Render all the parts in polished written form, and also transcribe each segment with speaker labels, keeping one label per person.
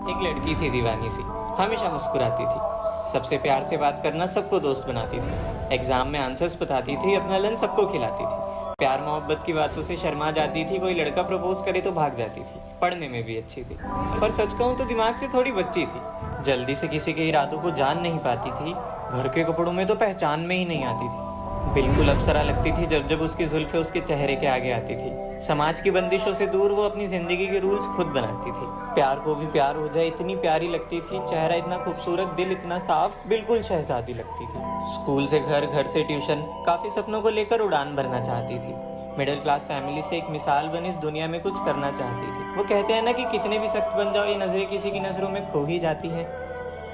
Speaker 1: एक लड़की थी दीवानी सी, हमेशा मुस्कुराती थी, सबसे प्यार से बात करना, सबको दोस्त बनाती थी, एग्जाम में आंसर्स बताती थी, अपना लंच सबको खिलाती थी, प्यार मोहब्बत की बातों से शर्मा जाती थी, कोई लड़का प्रपोज करे तो भाग जाती थी, पढ़ने में भी अच्छी थी, पर सच कहूँ तो दिमाग से थोड़ी बच्ची थी, जल्दी से किसी के इरादों को जान नहीं पाती थी, घर के कपड़ों में तो पहचान में ही नहीं आती थी, बिल्कुल अप्सरा लगती थी जब जब उसकी जुल्फे उसके चेहरे के आगे आती थी। समाज की बंदिशों से दूर वो अपनी जिंदगी के रूल्स खुद बनाती थी। प्यार को भी प्यार हो जाए इतनी प्यारी लगती थी, चेहरा इतना खूबसूरत, दिल इतना साफ, बिल्कुल शहजादी लगती थी। स्कूल से घर, घर से ट्यूशन, काफी सपनों को लेकर उड़ान भरना चाहती थी। मिडिल क्लास फैमिली से एक मिसाल बन इस दुनिया में कुछ करना चाहती थी। वो कहते हैं ना कि कितने भी सख्त बन जाओ, ये नजरें किसी की नजरों में खो ही जाती है।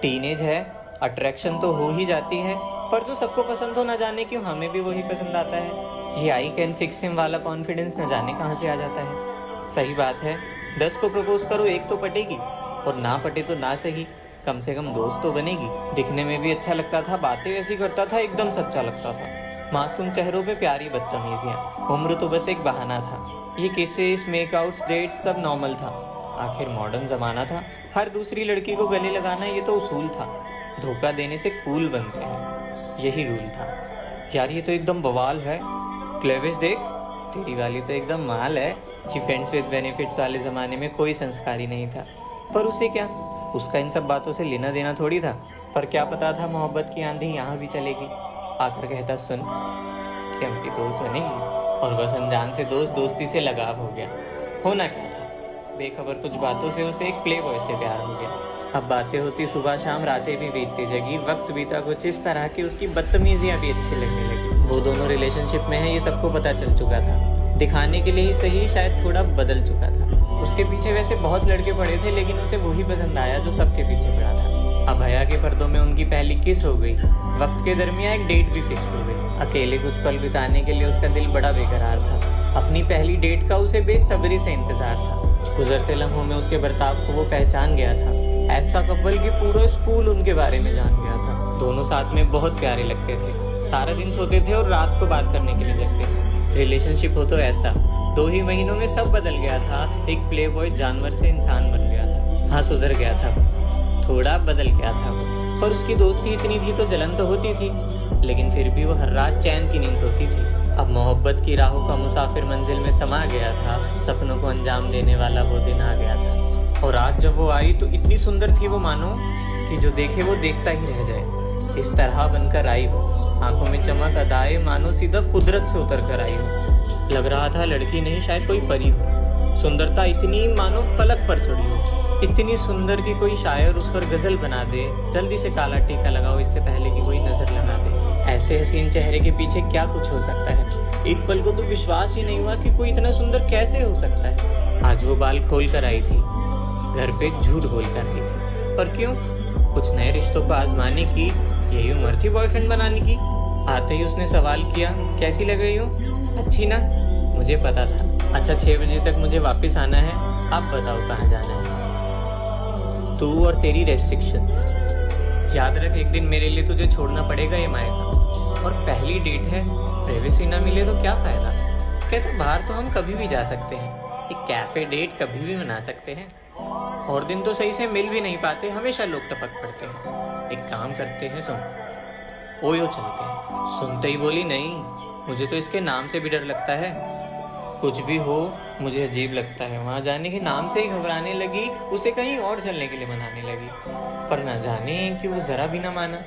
Speaker 1: टीनेज है, अट्रैक्शन तो हो ही जाती है, पर जो सबको पसंद हो, ना जाने क्यों हमें भी वही पसंद आता है। ये आई कैन फिक्स हिम वाला कॉन्फिडेंस न जाने कहाँ से आ जाता है। सही बात है, 10 को प्रपोज करो, एक तो पटेगी, और ना पटे तो ना सही, कम से कम दोस्त तो बनेगी। दिखने में भी अच्छा लगता था, बातें ऐसी करता था, एकदम सच्चा लगता था। मासूम चेहरों पे प्यारी बदतमीजियाँ, उम्र तो बस एक बहाना था। ये किसेस, मेकआउट्स, डेट्स सब नॉर्मल था। आखिर मॉडर्न जमाना था, हर दूसरी लड़की को गले लगाना ये तो उसूल था। धोखा देने से कूल बनते हैं, यही रूल था। यार ये तो एकदम बवाल है, क्लेविश देख, तेरी वाली तो एकदम माल है। कि फ्रेंड्स विद बेनिफिट्स वाले ज़माने में कोई संस्कारी नहीं था, पर उसे क्या, उसका इन सब बातों से लेना देना थोड़ी था। पर क्या पता था मोहब्बत की आंधी यहाँ भी चलेगी। आकर कहता, सुन कि हमारी दोस्त बनेगी, और बस अनजान से दोस्त, दोस्ती से लगाव हो गया। होना क्या था, बेखबर कुछ बातों से उसे एक प्ले बॉय से प्यार हो गया। अब बातें होती सुबह शाम, रातें भी बीतती जगी, वक्त बीता कुछ इस तरह की उसकी बदतमीजियां भी अच्छी लगने लगी। वो दोनों रिलेशनशिप में है, ये सबको पता चल चुका था। दिखाने के लिए ही सही, शायद थोड़ा बदल चुका था। उसके पीछे वैसे बहुत लड़के पड़े थे, लेकिन उसे वही पसंद आया जो सबके पीछे पड़ा था। अब हया के पर्दों में उनकी पहली किस हो गई, वक्त के दरमियान एक डेट भी फिक्स हो गई। अकेले कुछ पल बिताने के लिए उसका दिल बड़ा बेकरार था। अपनी पहली डेट का उसे बेसब्री से इंतजार था। गुजरते लम्हों में उसके बर्ताव को वो पहचान गया था। ऐसा कपल कि पूरा स्कूल उनके बारे में जान गया था। दोनों साथ में बहुत प्यारे लगते थे, सारा दिन सोते थे और रात को बात करने के लिए जगते थे। रिलेशनशिप हो तो ऐसा, 2 ही महीनों में सब बदल गया था। एक प्ले बॉय जानवर से इंसान बन गया था। हाँ, सुधर गया था, थोड़ा बदल गया था वो। पर उसकी दोस्ती इतनी थी तो जलन तो होती थी, लेकिन फिर भी वो हर रात चैन की नींद सोती थी। अब मोहब्बत की राहों का मुसाफिर मंजिल में समा गया था। सपनों को अंजाम देने वाला वो दिन आ गया था। और आज जब वो आई तो इतनी सुंदर थी वो, मानो कि जो देखे वो देखता ही रह जाए। इस तरह बनकर आई वो, आंखों में चमक अदाए, मानो सीधा कुदरत से उतर कर आई हो। लग रहा था लड़की नहीं, शायद कोई परी हो। सुंदरता इतनी मानो फलक पर चढ़ी हो, इतनी सुंदर कि कोई शायर उस पर गजल बना दे। जल्दी से काला टीका लगाओ इससे पहले कि कोई नजर लगा दे। ऐसे हसीन चेहरे के पीछे क्या कुछ हो सकता है। एक पल को तो विश्वास ही नहीं हुआ कि कोई इतना सुंदर कैसे हो सकता है। आज वो बाल खोल कर आई थी, घर पे झूठ बोल कर आई थी। पर क्यों? कुछ नए रिश्तों को आजमाने की यही उम्र थी बॉयफ्रेंड बनाने की। आते ही उसने सवाल किया, कैसी लग रही हो? अच्छी ना? मुझे पता था। अच्छा, 6 बजे तक मुझे वापस आना है, अब बताओ कहाँ जाना है? तू और तेरी रेस्ट्रिक्शंस। याद रख, एक दिन मेरे लिए तुझे छोड़ना पड़ेगा ये मायका। और पहली डेट है, प्राइवेसी ना मिले तो क्या फायदा? कहता बाहर तो हम कभी भी जा सकते हैं, एक कैफे डेट कभी भी मना सकते हैं। और दिन तो सही से मिल भी नहीं पाते, हमेशा लोग टपक पड़ते हैं। एक काम करते हैं, सुन, ओयो चलते हैं। सुनते ही बोली, नहीं, मुझे तो इसके नाम से भी डर लगता है। कुछ भी हो, मुझे अजीब लगता है। वहाँ जाने के नाम से ही घबराने लगी, उसे कहीं और चलने के लिए मनाने लगी। पर ना जाने कि वो जरा भी ना माना।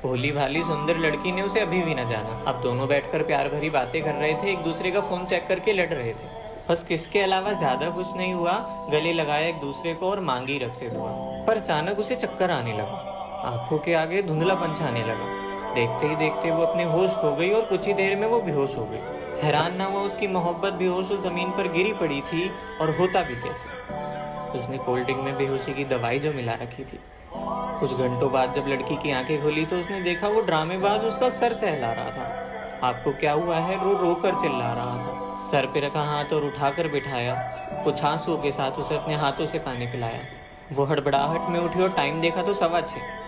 Speaker 1: भोली भाली सुंदर लड़की ने उसे अभी भी ना जाना। अब दोनों बैठकर प्यार भरी बातें कर रहे थे, एक दूसरे का फोन चेक करके लड़ रहे थे। बस किसके अलावा ज्यादा कुछ नहीं हुआ। गले लगाया एक दूसरे को और मांगी रब से दुआ। पर अचानक उसे चक्कर आने लगा, आंखों के आगे धुंधलापन छाने लगा। देखते ही देखते वो अपने होश खो गई और कुछ ही देर में वो बेहोश हो गई। हैरान ना हुआ उसकी मोहब्बत बेहोश हो जमीन पर गिरी पड़ी थी, और होता भी कैसे। उसने कोल्ड ड्रिंक में बेहोशी की दवाई जो मिला रखी थी। कुछ घंटों बाद जब लड़की की आंखें खोली तो उसने देखा वो ड्रामेबाज उसका सर सहला रहा था। आपको क्या हुआ है? रो रो कर चिल्ला रहा था। सर पे रखा हाथ और उठाकर बिठाया। कुछ आंसुओं के साथ उसे अपने हाथों से पानी पिलाया। वो हड़बड़ाहट में उठी और टाइम देखा तो 6:15।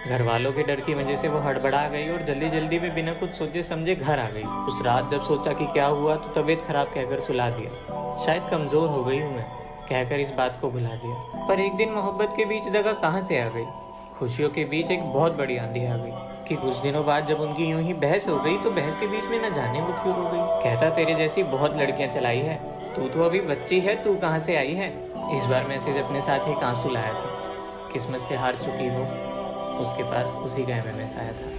Speaker 1: घर वालों के डर की वजह से वो हड़बड़ा गई और जल्दी जल्दी में बिना कुछ सोचे समझे घर आ गई। उस रात जब सोचा कि क्या हुआ तो तबीयत खराब कहकर सुला दिया। शायद कमजोर हो गई हूँ मैं, कहकर इस बात को भुला दिया। पर एक दिन मोहब्बत के बीच दगा कहाँ से आ गई। खुशियों के बीच एक बहुत बड़ी आंधी आ गई कि कुछ दिनों बाद जब उनकी यूं ही बहस हो गई तो बहस के बीच में न जाने वो क्यों रो गई। कहता तेरे जैसी बहुत लड़कियां चलाई है, तू तो अभी बच्ची है, तू कहाँ से आई है। इस बार मैसेज अपने साथ एक आंसू लाया था। किस्मत से हार चुकी हो उसके पास उसी का MMS आया था।